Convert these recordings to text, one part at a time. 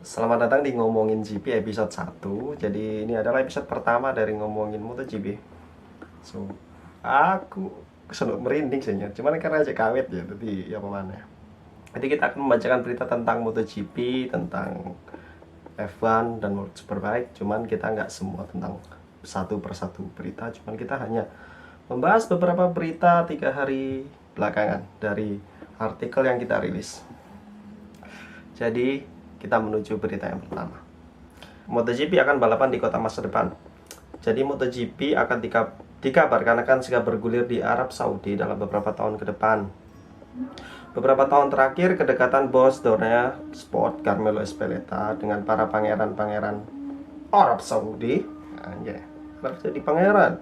Selamat datang di Ngomongin GP episode 1. Jadi ini adalah episode pertama dari Ngomongin MotoGP. So, aku senuk merinding sih, cuman karena aja kawet ya, jadi ya pemana. Jadi kita akan membacakan berita tentang MotoGP, tentang F1 dan World Superbike. Cuman kita nggak semua tentang satu persatu berita, cuman kita hanya membahas beberapa berita 3 hari belakangan dari artikel yang kita rilis. Jadi kita menuju berita yang pertama. MotoGP akan balapan di kota masa depan. Jadi MotoGP akan dikabarkan akan segera bergulir di Arab Saudi dalam beberapa tahun ke depan. Beberapa tahun terakhir, kedekatan bos Dorna Sport Carmelo Ezpeleta dengan para pangeran-pangeran Arab Saudi, anjay, jadi pangeran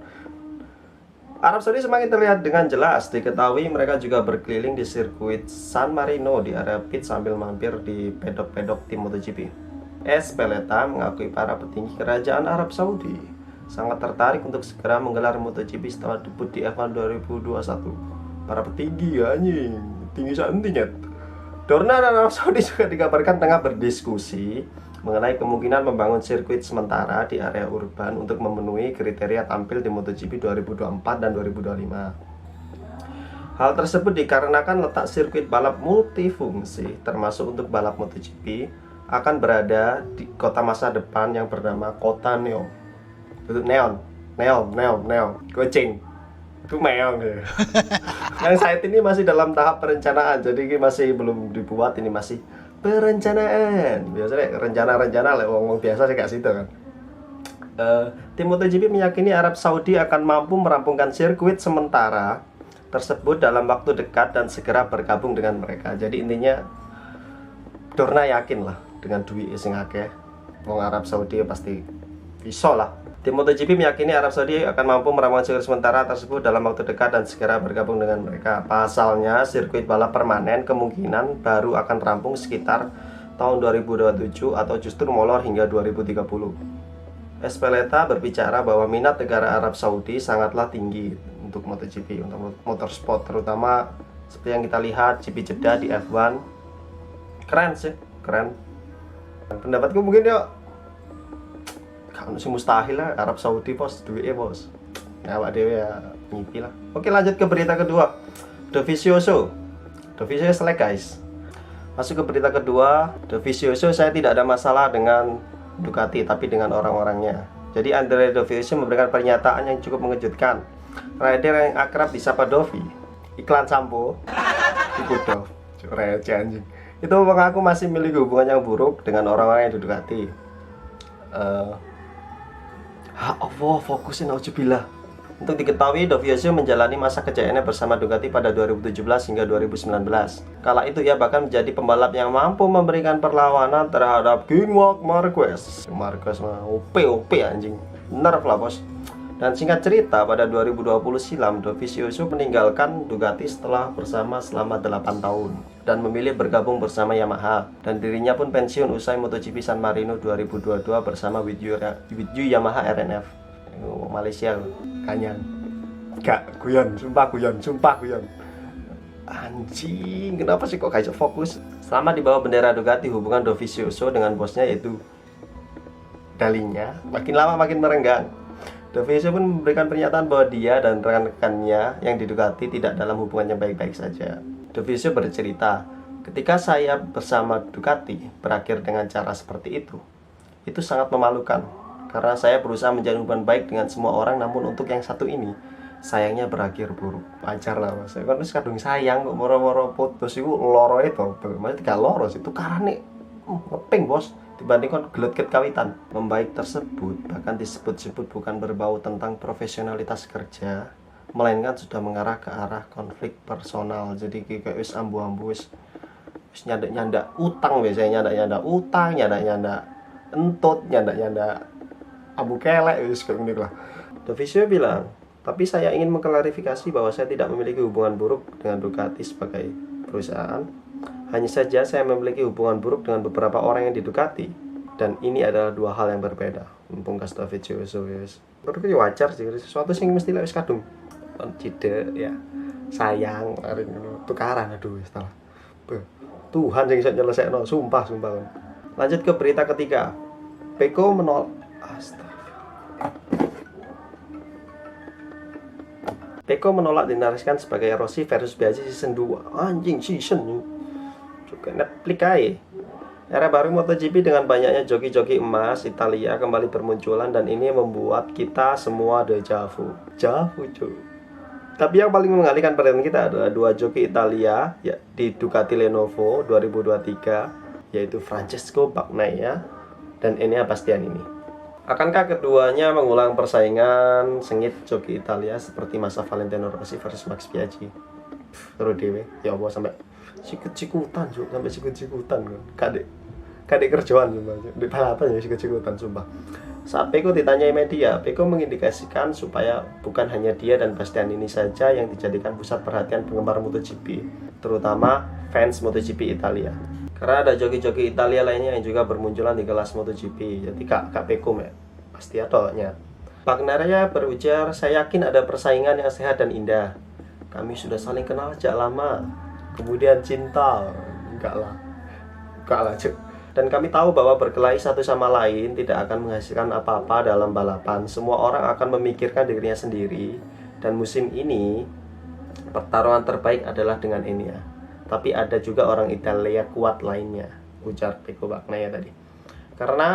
Arab Saudi semakin terlihat dengan jelas. Diketahui mereka juga berkeliling di sirkuit San Marino di area pit sambil mampir di pedok-pedok tim MotoGP. Ezpeleta mengakui para petinggi kerajaan Arab Saudi sangat tertarik untuk segera menggelar MotoGP setelah debut di F1 2021. Para petinggi anjing, tinggi santinya. Dorna dan Arab Saudi juga dikabarkan tengah berdiskusi mengenai kemungkinan membangun sirkuit sementara di area urban untuk memenuhi kriteria tampil di MotoGP 2024 dan 2025. Hal tersebut dikarenakan letak sirkuit balap multifungsi termasuk untuk balap MotoGP akan berada di kota masa depan yang bernama Kota Neon. Itu neon, kucing. Itu meong ya. Yang saat ini masih dalam tahap perencanaan, jadi masih belum dibuat, ini masih perencanaan. Biasanya rencana-rencana lah, ngomong biasa sih kayak situ kan. Tim MotoGP meyakini Arab Saudi akan mampu merampungkan sirkuit sementara tersebut dalam waktu dekat dan segera bergabung dengan mereka. Jadi intinya Dorna yakin lah dengan duit sing akeh wong Arab Saudi pasti bisa lah. Tim MotoGP meyakini Arab Saudi akan mampu merampungkan sirkuit sementara tersebut dalam waktu dekat dan segera bergabung dengan mereka. Pasalnya, sirkuit balap permanen kemungkinan baru akan rampung sekitar tahun 2027 atau justru molor hingga 2030. Ezpeleta berbicara bahwa minat negara Arab Saudi sangatlah tinggi untuk MotoGP, untuk motorsport, terutama seperti yang kita lihat GP Jeddah di F1. Keren sih, keren. Pendapatku mungkin ya kan mustahil lah Arab Saudi bos, duitnya bos. Ya Pak Dewi ya ngipi lah. Oke, lanjut ke berita kedua. Dovizioso selek guys. Masuk ke berita kedua. Dovizioso, saya tidak ada masalah dengan Ducati tapi dengan orang-orangnya. Jadi Andrea Dovizioso memberikan pernyataan yang cukup mengejutkan. Rider yang akrab disapa Dovi, iklan sampo, itu Dov, receh anjing. Itu mengaku masih memiliki hubungan yang buruk dengan orang-orang yang di Ducati. Allah, fokusin auzubillah. Untuk diketahui, Dovizioso menjalani masa kejayaannya bersama Ducati pada 2017 hingga 2019. Kala itu ia bahkan menjadi pembalap yang mampu memberikan perlawanan terhadap King Marquez. Marquez mah OP anjing. Nerf lah bos. Dan singkat cerita, pada 2020 silam, Dovizioso meninggalkan Ducati setelah bersama selama 8 tahun dan memilih bergabung bersama Yamaha, dan dirinya pun pensiun usai MotoGP San Marino 2022 bersama with you Yamaha RNF. Malaysia kanyan. Gak guyon, sumpah guyon. Anjing, kenapa sih kok kayak fokus? Selama di bawah bendera Ducati, hubungan Dovizioso dengan bosnya yaitu Dalinya makin lama makin merenggang. Dovizioso pun memberikan pernyataan bahwa dia dan rekan-rekannya yang di Ducati tidak dalam hubungan yang baik-baik saja. Dovizioso bercerita, ketika saya bersama Ducati berakhir dengan cara seperti itu sangat memalukan. Karena saya berusaha menjalin hubungan baik dengan semua orang, namun untuk yang satu ini, sayangnya berakhir buruk. Pacar lah mas, kan wis kadung sayang kok moro-moro putus itu loro itu. Maksudnya tidak loro sih, itu karena ngeping bos. Dibandingkan gelet-gelet kawitan. Membaik tersebut bahkan disebut-sebut bukan berbau tentang profesionalitas kerja, melainkan sudah mengarah ke arah konflik personal. Jadi kayak wis ambu-ambu wis nyandak-nyandak utang, biasanya nyandak-nyandak utang, nyandak-nyandak entut, nyandak-nyandak abu kelek wis kayak gini lah. Dovizioso bilang, tapi saya ingin mengklarifikasi bahwa saya tidak memiliki hubungan buruk dengan Ducati sebagai perusahaan. Hanya saja saya memiliki hubungan buruk dengan beberapa orang yang di Ducati, dan ini adalah dua hal yang berbeda. Pungkas Dovizioso wis. Menurutku ya wajar sih, sesuatu sing mesti lek wis kadung cide ya. Sayang arep tukaran aduh wis salah. Tuhan sing iso nyelesekno, sumpah. Lanjut ke berita ketiga. Peko menolak. Peko menolak dinarasikan sebagai Rossi versus Biaggi season 2. Anjing season juga Netflix aja. Era baru MotoGP dengan banyaknya joki-joki emas Italia kembali bermunculan, dan ini membuat kita semua deja vu. Cuy. Tapi yang paling mengalihkan perhatian kita adalah dua joki Italia ya, di Ducati Lenovo 2023, yaitu Francesco Bagnaia dan Enea Bastianini. Akankah keduanya mengulang persaingan sengit joki Italia seperti masa Valentino Rossi versus Max Biaggi? Terus dewe, ya Allah, sampai sikut-sikutan juga, sampai sikut-sikutan kan. Kadek kerjaan sumpah. Di balapan ya sikut-sikutan sumpah. Saat Peko ditanyai media, Peko mengindikasikan supaya bukan hanya dia dan Bastianini saja yang dijadikan pusat perhatian penggemar MotoGP, terutama fans MotoGP Italia. Karena ada joki-joki Italia lainnya yang juga bermunculan di kelas MotoGP. Jadi Kak Peko pasti adanya. Bagnaia berujar, saya yakin ada persaingan yang sehat dan indah. Kami sudah saling kenal sejak lama. Kemudian cinta. Enggak lah cuk. Dan kami tahu bahwa berkelahi satu sama lain tidak akan menghasilkan apa-apa dalam balapan. Semua orang akan memikirkan dirinya sendiri. Dan musim ini pertarungan terbaik adalah dengan Enea. Tapi ada juga orang Italia kuat lainnya, ujar Peko Bagnaia tadi. Karena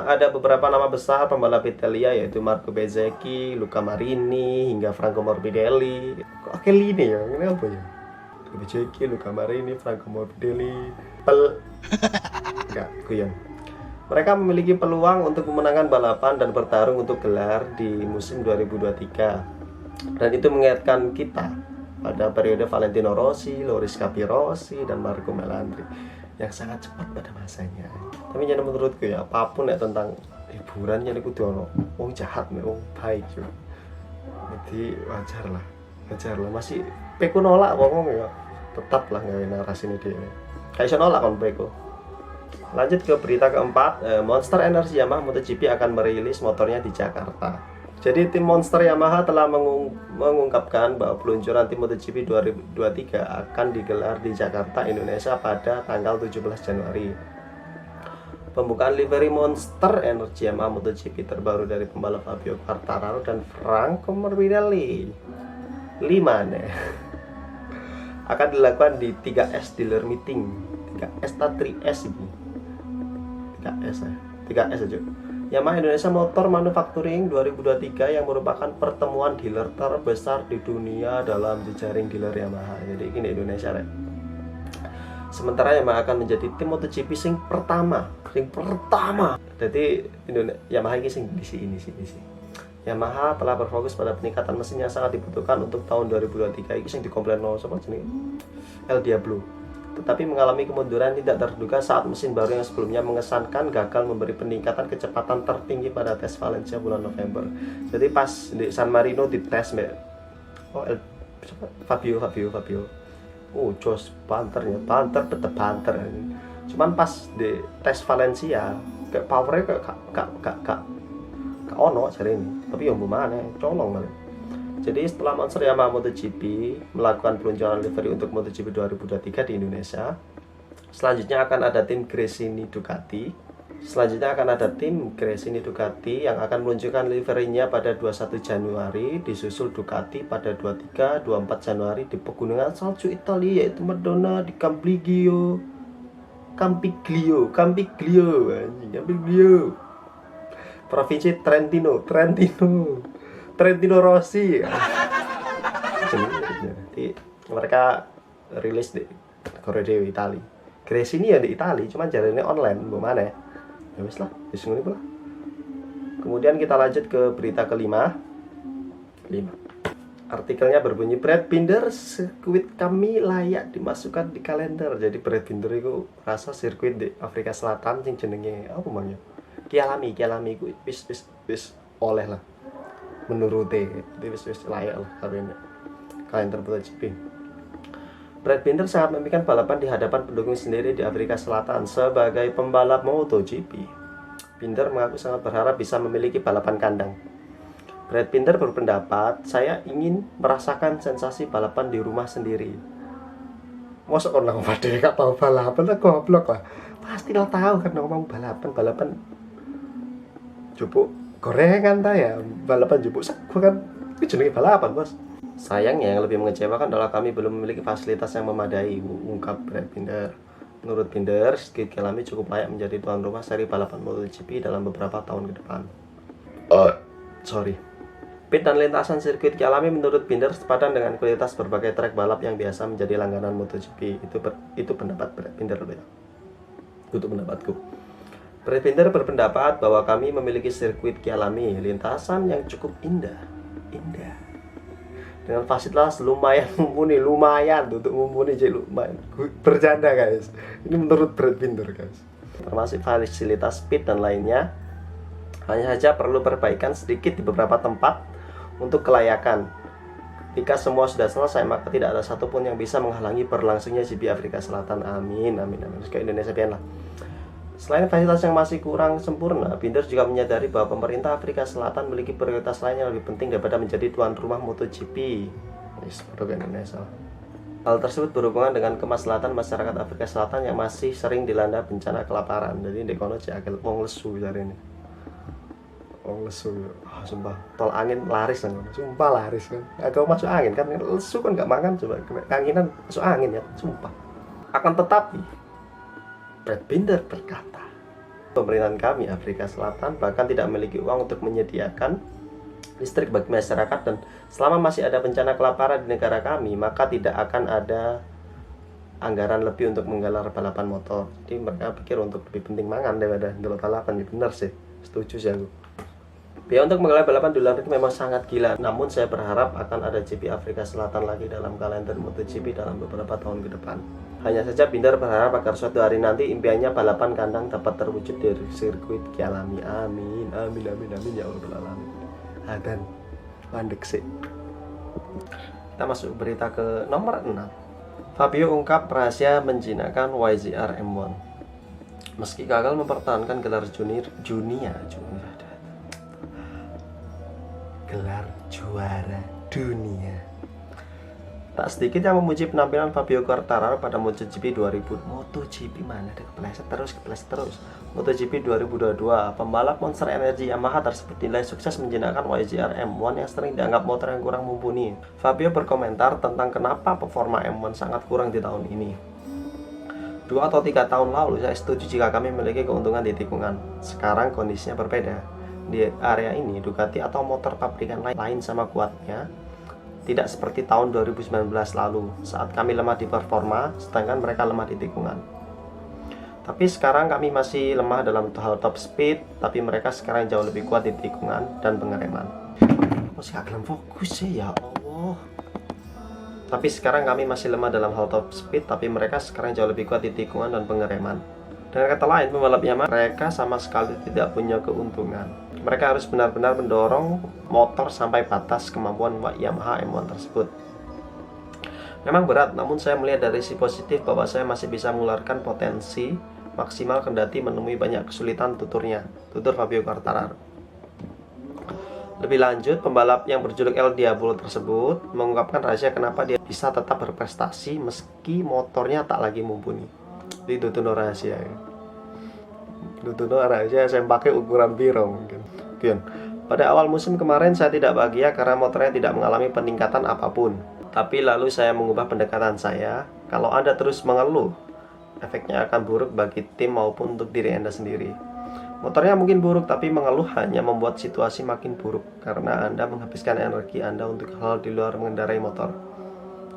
ada beberapa nama besar pembalap Italia, yaitu Marco Bezzecchi, Luca Marini, hingga Franco Morbidelli. Kok akhir ini ya? Ini apa ya? Bezzecchi, Luca Marini, Franco Morbidelli. Enggak, guyon. Mereka memiliki peluang untuk memenangkan balapan dan bertarung untuk gelar di musim 2023. Dan itu mengingatkan kita pada periode Valentino Rossi, Loris Capirossi, dan Marco Melandri yang sangat cepat pada masanya. Tapi jadi menurutku ya, apapun ya tentang hiburan yang kudu ono wong jahat nih, wong baik yo. Jadi wajar lah. Masih Peko nolak wong ya, tetap lah gawe narasi ini dhewe. Kayak iso nolak kon Peko. Lanjut ke berita keempat, Monster Energy Yamaha MotoGP akan merilis motornya di Jakarta. Jadi tim Monster Yamaha telah mengungkapkan bahwa peluncuran tim MotoGP 2023 akan digelar di Jakarta, Indonesia pada tanggal 17 Januari. Pembukaan livery Monster Energy Yamaha MotoGP terbaru dari pembalap Fabio Quartararo dan Franco Morbidelli 5 akan dilakukan di 3S Dealer Meeting. 3S atau 3S ini? 3S aja. Yamaha Indonesia Motor Manufacturing 2023 yang merupakan pertemuan dealer terbesar di dunia dalam jejaring dealer Yamaha. Jadi ini Indonesia rek. Sementara Yamaha akan menjadi tim MotoGP sing pertama. Jadi Yamaha ini sing di sini. Yamaha telah berfokus pada peningkatan mesin yang sangat dibutuhkan untuk tahun 2023 ini sing dikomplain sama jenis El Diablo. Tetapi mengalami kemunduran tidak terduga saat mesin baru yang sebelumnya mengesankan gagal memberi peningkatan kecepatan tertinggi pada tes Valencia bulan November. Jadi pas di San Marino dites Fabio. Jos banter tetap banter. Cuman pas di tes Valencia kayak powernya gak ono cari ini. Tapi yang mana colong malah. Jadi setelah Monster Yamaha MotoGP melakukan peluncuran livery untuk MotoGP 2023 di Indonesia, selanjutnya akan ada tim Gresini Ducati. Yang akan meluncurkan liverynya pada 21 Januari, disusul Ducati pada 23-24 Januari di pegunungan salju Italia, yaitu Madonna di Campiglio. Provinsi Trentino Rossi. Jadi mereka rilis di Korea Dewi Itali. Gresini ya di Itali, cuman jalannya online, gimana ya? Ya wis lah, disini pula. Kemudian kita lanjut ke berita kelima. Artikelnya berbunyi, Brad Binder, sirkuit kami layak dimasukkan di kalender. Jadi Brad Binder itu rasa sirkuit di Afrika Selatan yang jenenge apa namanya? Kialami ku wis oleh lah. Menuruti wis layak lah kalender MotoGP. Brad Binder sangat memikirkan balapan di hadapan pendukung sendiri di Afrika Selatan sebagai pembalap MotoGP. Binder mengaku sangat berharap bisa memiliki balapan kandang. Brad Binder berpendapat, saya ingin merasakan sensasi balapan di rumah sendiri. Masa orang pada gak tahu balapan lah, goblok lah. pastilah tahu kan ngomong balapan jupuk gorengan ta ya, balapan jupuk sego kan itu jenenge balapan, Bos. Sayangnya yang lebih mengecewakan adalah kami belum memiliki fasilitas yang memadai, ungkap Brad Binder. Menurut Binder, Squid Kialami cukup layak menjadi tuan rumah seri balapan MotoGP dalam beberapa tahun ke depan. Pit dan lintasan sirkuit Kialami menurut Binder sepadan dengan kualitas berbagai trek balap yang biasa menjadi langganan MotoGP. Itu pendapat Brad Binder loh ya. Itu pendapatku. Brad Binder berpendapat bahwa kami memiliki sirkuit Kialami, lintasan yang cukup indah. Dengan fasilitas lumayan mumpuni, jadi lumayan. Bercanda guys. Ini menurut Brad Binder guys. Termasuk fasilitas pit dan lainnya. Hanya saja perlu perbaikan sedikit di beberapa tempat untuk kelayakan. Jika semua sudah selesai, maka tidak ada satupun yang bisa menghalangi berlangsungnya GP Afrika Selatan. Amin. Ke Indonesia pian lah. Selain fasilitas yang masih kurang sempurna, Binder juga menyadari bahwa pemerintah Afrika Selatan memiliki prioritas lain yang lebih penting daripada menjadi tuan rumah MotoGP. Ke Indonesia. Hal tersebut berhubungan dengan kemaslahatan masyarakat Afrika Selatan yang masih sering dilanda bencana kelaparan. Jadi dekono cek wong lesu hari ini. Sumpah tol angin laris kan, sumpah laris kan. Agak masuk angin kan, lesu kan nggak makan, coba keanginan masuk angin ya, sumpah. Akan tetapi Brad Binder berkata, pemerintahan kami Afrika Selatan bahkan tidak memiliki uang untuk menyediakan listrik bagi masyarakat, dan selama masih ada bencana kelaparan di negara kami, maka tidak akan ada anggaran lebih untuk menggelar balapan motor. Jadi mereka pikir untuk lebih penting mangan daripada ndelok balapan. Ya benar sih, setuju sih aku. Biaya untuk menggelar balapan di luar negeri memang sangat gila. Namun saya berharap akan ada GP Afrika Selatan lagi dalam kalender MotoGP dalam beberapa tahun ke depan. Hanya saja Binder berharap agar suatu hari nanti impiannya balapan kandang dapat terwujud dari sirkuit Kialami. Amin ya Allah alamin. Dan mandek sih. Kita masuk berita ke nomor 6. Fabio ungkap rahasia menjinakkan YZR M1. Meski gagal mempertahankan gelar gelar juara dunia, tak sedikit yang memuji penampilan Fabio Quartararo pada MotoGP 2000. MotoGP mana ada kepleset terus. MotoGP 2022, pembalap Monster Energy Yamaha tersebut dinilai sukses menjinakkan YZR M1 yang sering dianggap motor yang kurang mumpuni. Fabio berkomentar tentang kenapa performa M1 sangat kurang di tahun ini. 2 atau 3 tahun lalu saya setuju jika kami memiliki keuntungan di tikungan. Sekarang kondisinya berbeda. Di area ini Ducati atau motor pabrikan lain sama kuatnya, tidak seperti tahun 2019 lalu saat kami lemah di performa sedangkan mereka lemah di tikungan. Tapi sekarang kami masih lemah dalam hal top speed, tapi mereka sekarang jauh lebih kuat di tikungan dan pengereman. Masih agak fokus sih ya Allah. Tapi sekarang kami masih lemah dalam hal top speed, tapi mereka sekarang jauh lebih kuat di tikungan dan pengereman. Dengan kata lain, pembalap Yamaha mereka sama sekali tidak punya keuntungan. Mereka harus benar-benar mendorong motor sampai batas kemampuan Yamaha M1 tersebut. Memang berat, namun saya melihat dari sisi positif bahwa saya masih bisa mengeluarkan potensi maksimal kendati menemui banyak kesulitan, tutur Fabio Quartararo. Lebih lanjut, pembalap yang berjuluk El Diablo tersebut mengungkapkan rahasia kenapa dia bisa tetap berprestasi meski motornya tak lagi mumpuni. Itu rahasia ya. Rahasia saya pakai ukuran biru mungkin. Pada awal musim kemarin saya tidak bahagia karena motornya tidak mengalami peningkatan apapun. Tapi lalu saya mengubah pendekatan saya. Kalau Anda terus mengeluh, efeknya akan buruk bagi tim maupun untuk diri Anda sendiri. Motornya mungkin buruk, tapi mengeluh hanya membuat situasi makin buruk karena Anda menghabiskan energi Anda untuk hal di luar mengendarai motor.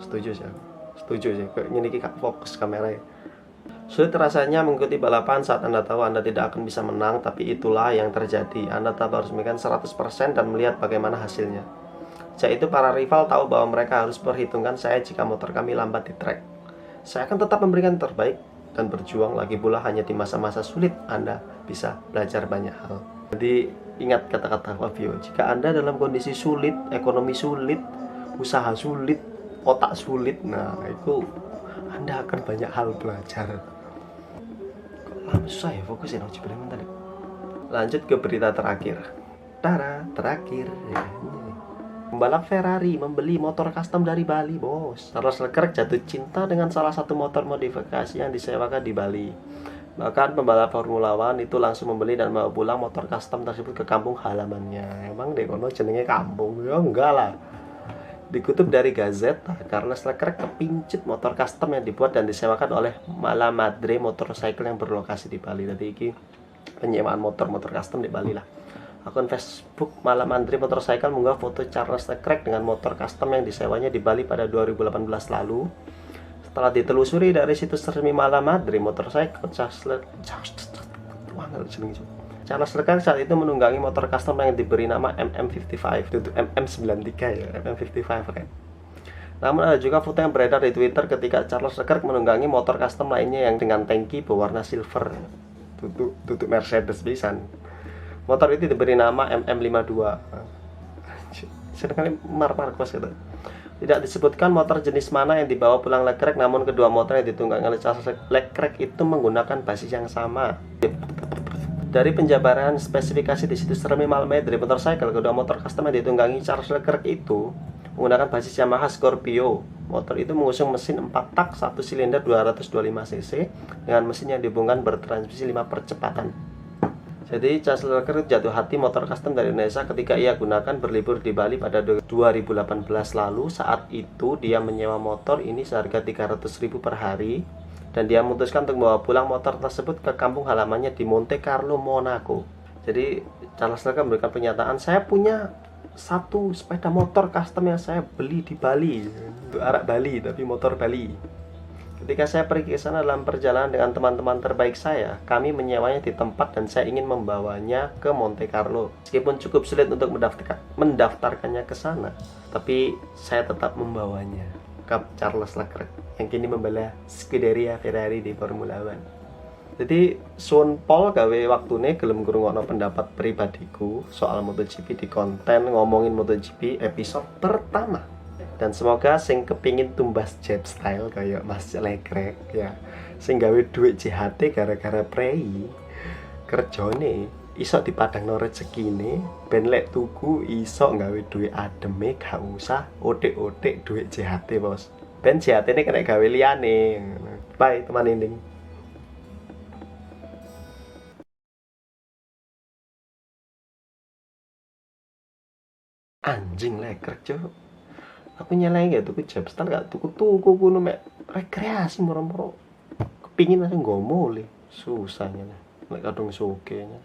Setuju sih. Kok ini kak fokus kameranya. Sulit rasanya mengikuti balapan saat Anda tahu Anda tidak akan bisa menang, tapi itulah yang terjadi. Anda tetap harus memberikan 100% dan melihat bagaimana hasilnya. Sejak itu para rival tahu bahwa mereka harus perhitungkan saya jika motor kami lambat di trek. Saya akan tetap memberikan terbaik dan berjuang. Lagi pula hanya di masa-masa sulit Anda bisa belajar banyak hal. Jadi ingat kata-kata Fabio, jika Anda dalam kondisi sulit, ekonomi sulit, usaha sulit, otak sulit, nah itu Anda akan banyak hal belajar. Kok susah ya fokus ya, lanjut ke berita terakhir. Terakhir ya. Pembalap Ferrari membeli motor custom dari Bali, bos. Charles Leclerc jatuh cinta dengan salah satu motor modifikasi yang disewakan di Bali. Bahkan pembalap Formula One itu langsung membeli dan membawa pulang motor custom tersebut ke kampung halamannya. Emang deh kono jenenge kampung? Ya enggak lah. Dikutip dari Gazeta, Carlos Leclerc kepincut motor custom yang dibuat dan disewakan oleh Mala Madre Motorcycle yang berlokasi di Bali. Jadi ini penyewaan motor-motor custom di Bali lah. Akun Facebook Mala Madre Motorcycle mengunggah foto Charles Leclerc dengan motor custom yang disewanya di Bali pada 2018 lalu. Setelah ditelusuri dari situs resmi Mala Madre Motorcycle, Charles Leclerc saat itu menunggangi motor custom yang diberi nama MM55, itu MM93 ya, MM55 kan. Namun ada juga foto yang beredar di Twitter ketika Charles Leclerc menunggangi motor custom lainnya yang dengan tangki berwarna silver, tutup Mercedes pisan. Motor itu diberi nama MM52. Sedangkan Mark Marquez gitu. Tidak disebutkan motor jenis mana yang dibawa pulang Leclerc, namun kedua motor yang ditunggangi oleh Charles Leclerc itu menggunakan basis yang sama. Dari penjabaran spesifikasi di situs resmi Mala Madre Motorcycle, kedua motor custom yang ditunggangi Charles Leclerc itu menggunakan basis Yamaha Scorpio. Motor itu mengusung mesin 4 tak 1 silinder 225 cc dengan mesin yang dihubungkan bertransmisi 5 percepatan. Jadi Charles Leclerc jatuh hati motor custom dari Indonesia ketika ia gunakan berlibur di Bali pada 2018 lalu. Saat itu dia menyewa motor ini seharga 300.000 per hari dan dia memutuskan untuk membawa pulang motor tersebut ke kampung halamannya di Monte Carlo, Monaco. Jadi Charles Leclerc memberikan pernyataan, saya punya satu sepeda motor custom yang saya beli di Bali, untuk arak Bali tapi motor Bali. Ketika saya pergi ke sana dalam perjalanan dengan teman-teman terbaik saya, kami menyewanya di tempat dan saya ingin membawanya ke Monte Carlo. Meskipun cukup sulit untuk mendaftarkannya ke sana, tapi saya tetap membawanya. Kap Charles Leclerc yang kini membela Scuderia Ferrari di Formula One. Jadi Sun Paul gawe waktune gelem ngrungokno pendapat pribadiku soal MotoGP di konten ngomongin MotoGP episode pertama. Dan semoga sing kepingin tumbas jet style kayak Mas Leclerc ya, sing gawe duit JHT gara-gara prei kerjone iso dipadangno rezekine ben lek tuku iso gawe duit ademe, gak usah otek-otek duit JHT bos, ben JHT ini kena gawe liyane. Bye teman inding. Anjing Leclerc cok, aku nyalain gak tuku Jepstar gak tuku kuno mek rekreasi moro-moro kepingin langsung gomol susahnya lah mek kadung soge nya.